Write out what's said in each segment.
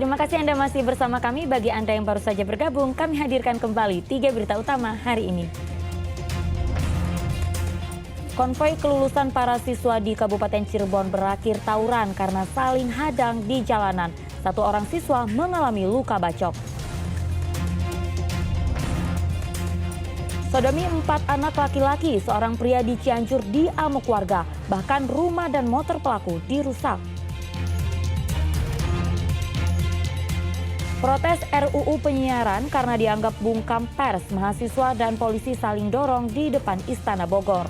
Terima kasih Anda masih bersama kami. Bagi Anda yang baru saja bergabung, kami hadirkan kembali 3 berita utama hari ini. Konvoi kelulusan para siswa di Kabupaten Cirebon berakhir tawuran karena saling hadang di jalanan. 1 orang siswa mengalami luka bacok. Sodomi 4 anak laki-laki, seorang pria di Cianjur diamuk warga. Bahkan rumah dan motor pelaku dirusak. Protes RUU penyiaran karena dianggap bungkam pers, mahasiswa dan polisi saling dorong di depan Istana Bogor.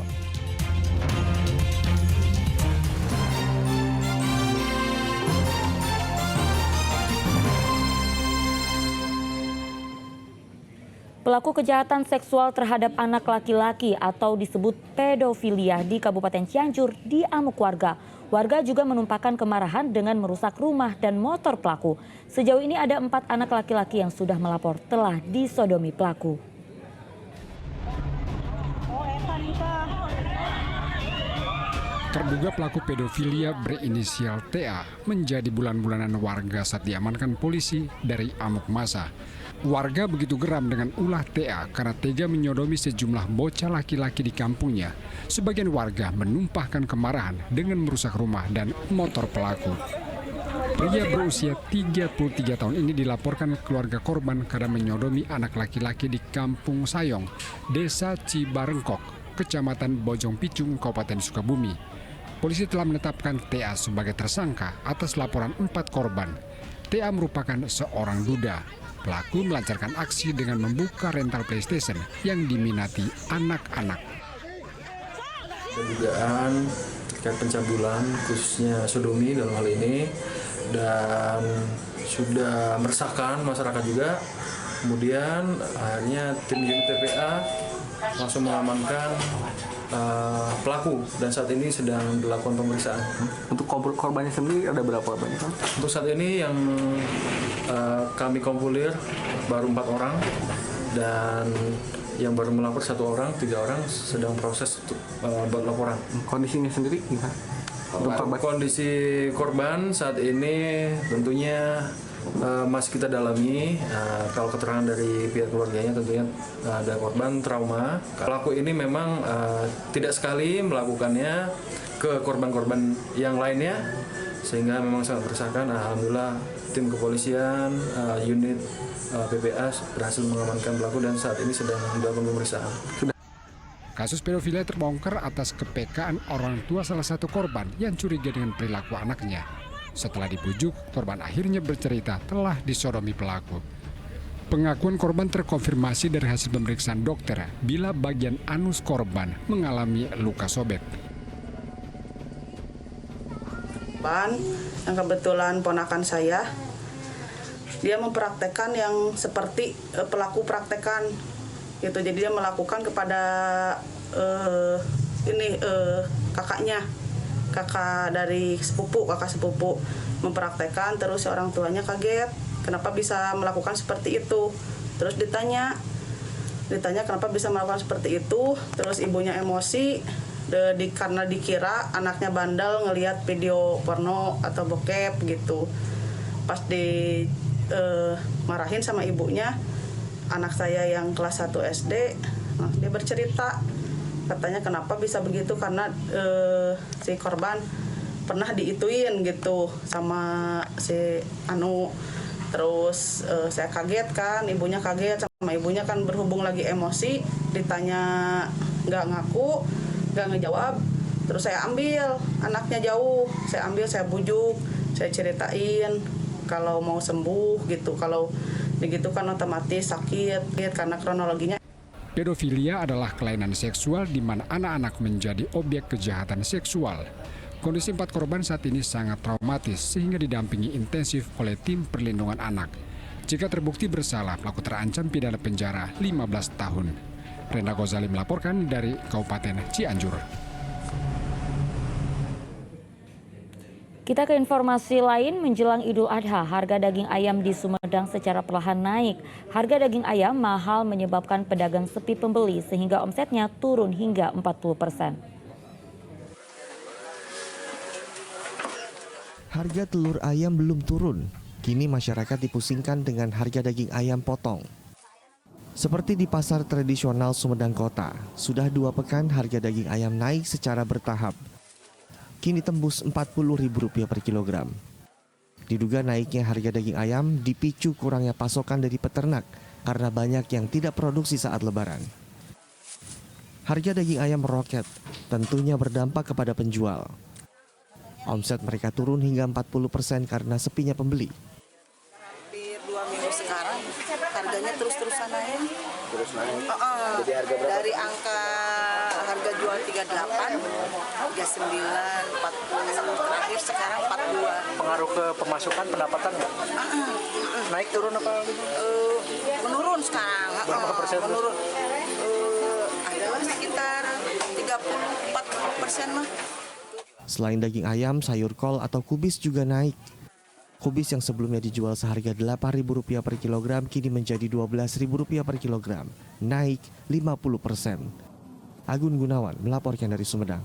Pelaku kejahatan seksual terhadap anak laki-laki atau disebut pedofilia di Kabupaten Cianjur diamuk warga. Warga juga menumpahkan kemarahan dengan merusak rumah dan motor pelaku. Sejauh ini ada 4 anak laki-laki yang sudah melapor telah disodomi pelaku. Terduga pelaku pedofilia berinisial TA menjadi bulan-bulanan warga saat diamankan polisi dari amuk massa. Warga begitu geram dengan ulah TA karena tega menyodomi sejumlah bocah laki-laki di kampungnya. Sebagian warga menumpahkan kemarahan dengan merusak rumah dan motor pelaku. Pria berusia 33 tahun ini dilaporkan keluarga korban karena menyodomi anak laki-laki di Kampung Sayong, Desa Cibarengkok, Kecamatan Bojong Picung, Kabupaten Sukabumi. Polisi telah menetapkan TA sebagai tersangka atas laporan 4 korban. TA merupakan seorang duda. Pelaku melancarkan aksi dengan membuka rental PlayStation yang diminati anak-anak. Dugaan terkait pencabulan khususnya sodomi dalam hal ini dan sudah meresahkan masyarakat juga. Kemudian akhirnya tim unit TPA langsung mengamankan pelaku dan saat ini sedang dilakukan pemeriksaan. Untuk korbannya sendiri ada berapa banyak? Untuk saat ini yang kami kompulir baru 4 orang dan yang baru melapor 1 orang, 3 orang sedang proses untuk buat laporan. Kondisinya sendiri gimana? Kondisi korban saat ini tentunya masih kita dalami. Kalau keterangan dari pihak keluarganya tentunya ada korban trauma. Pelaku ini memang tidak sekali melakukannya ke korban-korban yang lainnya sehingga memang sangat meresahkan. Alhamdulillah tim kepolisian unit PPA berhasil mengamankan pelaku dan saat ini sedang dilakukan pemeriksaan. Kasus pedofilia terbongkar atas kepekaan orang tua salah satu korban yang curiga dengan perilaku anaknya. Setelah dibujuk, korban akhirnya bercerita telah disodomi pelaku. Pengakuan korban terkonfirmasi dari hasil pemeriksaan dokter bila bagian anus korban mengalami luka sobek. Yang kebetulan ponakan saya, dia mempraktekkan yang seperti pelaku praktekan gitu. Jadi dia melakukan kepada kakaknya, kakak dari sepupu, kakak sepupu mempraktekkan. Terus orang tuanya kaget kenapa bisa melakukan seperti itu. Terus ditanya kenapa bisa melakukan seperti itu. Terus ibunya emosi karena dikira anaknya bandel ngelihat video porno atau bokep gitu. Pas marahin sama ibunya, anak saya yang kelas 1 SD, dia bercerita katanya kenapa bisa begitu karena si korban pernah diituin gitu sama si Anu. Terus saya kaget kan, ibunya kaget, sama ibunya kan berhubung lagi emosi, ditanya nggak ngaku, nggak ngejawab. Terus saya ambil anaknya jauh, saya bujuk, saya ceritain kalau mau sembuh gitu, kalau begitu kan otomatis sakit karena kronologinya. Pedofilia adalah kelainan seksual di mana anak-anak menjadi objek kejahatan seksual. Kondisi 4 korban saat ini sangat traumatis sehingga didampingi intensif oleh tim perlindungan anak. Jika terbukti bersalah, pelaku terancam pidana penjara 15 tahun. Renda Ghazali melaporkan dari Kabupaten Cianjur. Kita ke informasi lain, menjelang Idul Adha, harga daging ayam di Sumedang secara perlahan naik. Harga daging ayam mahal menyebabkan pedagang sepi pembeli sehingga omsetnya turun hingga 40%. Harga telur ayam belum turun. Kini masyarakat dipusingkan dengan harga daging ayam potong. Seperti di pasar tradisional Sumedang Kota, sudah 2 pekan harga daging ayam naik secara bertahap. Kini tembus Rp40.000 per kilogram. Diduga naiknya harga daging ayam dipicu kurangnya pasokan dari peternak karena banyak yang tidak produksi saat lebaran. Harga daging ayam meroket, tentunya berdampak kepada penjual. Omset mereka turun hingga 40% karena sepinya pembeli. Hampir 2 minggu sekarang harganya terus-terusan naik. Terus naik. Jadi harga berapa? Dari angka harga jual 38, 39, 40, terakhir sekarang 42. Pengaruh ke pemasukan pendapatan nggak? Naik turun apa? Menurun sekarang. Berapa persen? Menurun. Adalah sekitar 34% mah. Selain daging ayam, sayur kol atau kubis juga naik. Kubis yang sebelumnya dijual seharga Rp8.000 per kilogram kini menjadi Rp12.000 per kilogram, naik 50%. Agun Gunawan melaporkan dari Sumedang.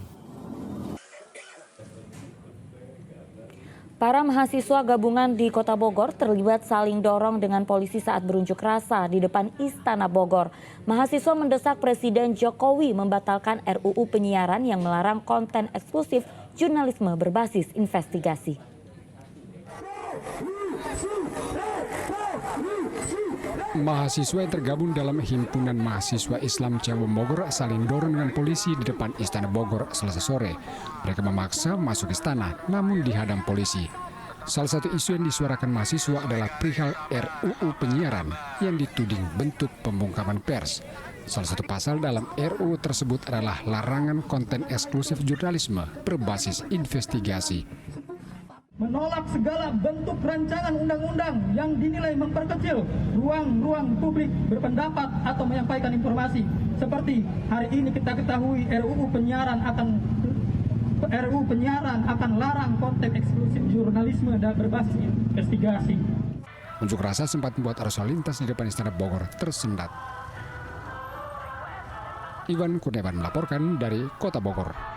Para mahasiswa gabungan di Kota Bogor terlibat saling dorong dengan polisi saat berunjuk rasa di depan Istana Bogor. Mahasiswa mendesak Presiden Jokowi membatalkan RUU penyiaran yang melarang konten eksklusif jurnalisme berbasis investigasi. Mahasiswa yang tergabung dalam Himpunan Mahasiswa Islam Cawang Bogor saling dorong dengan polisi di depan Istana Bogor Selasa sore. Mereka memaksa masuk istana namun dihadang polisi. Salah satu isu yang disuarakan mahasiswa adalah perihal RUU penyiaran yang dituding bentuk pembungkaman pers. Salah satu pasal dalam RUU tersebut adalah larangan konten eksklusif jurnalisme berbasis investigasi. Menolak segala bentuk rancangan undang-undang yang dinilai memperkecil ruang-ruang publik berpendapat atau menyampaikan informasi. Seperti hari ini kita ketahui RUU penyiaran akan larang konten eksklusif jurnalisme dan berbasis investigasi. Unjuk rasa sempat membuat arus lalu lintas di depan Istana Bogor tersendat. Iwan Kurniawan melaporkan dari Kota Bogor.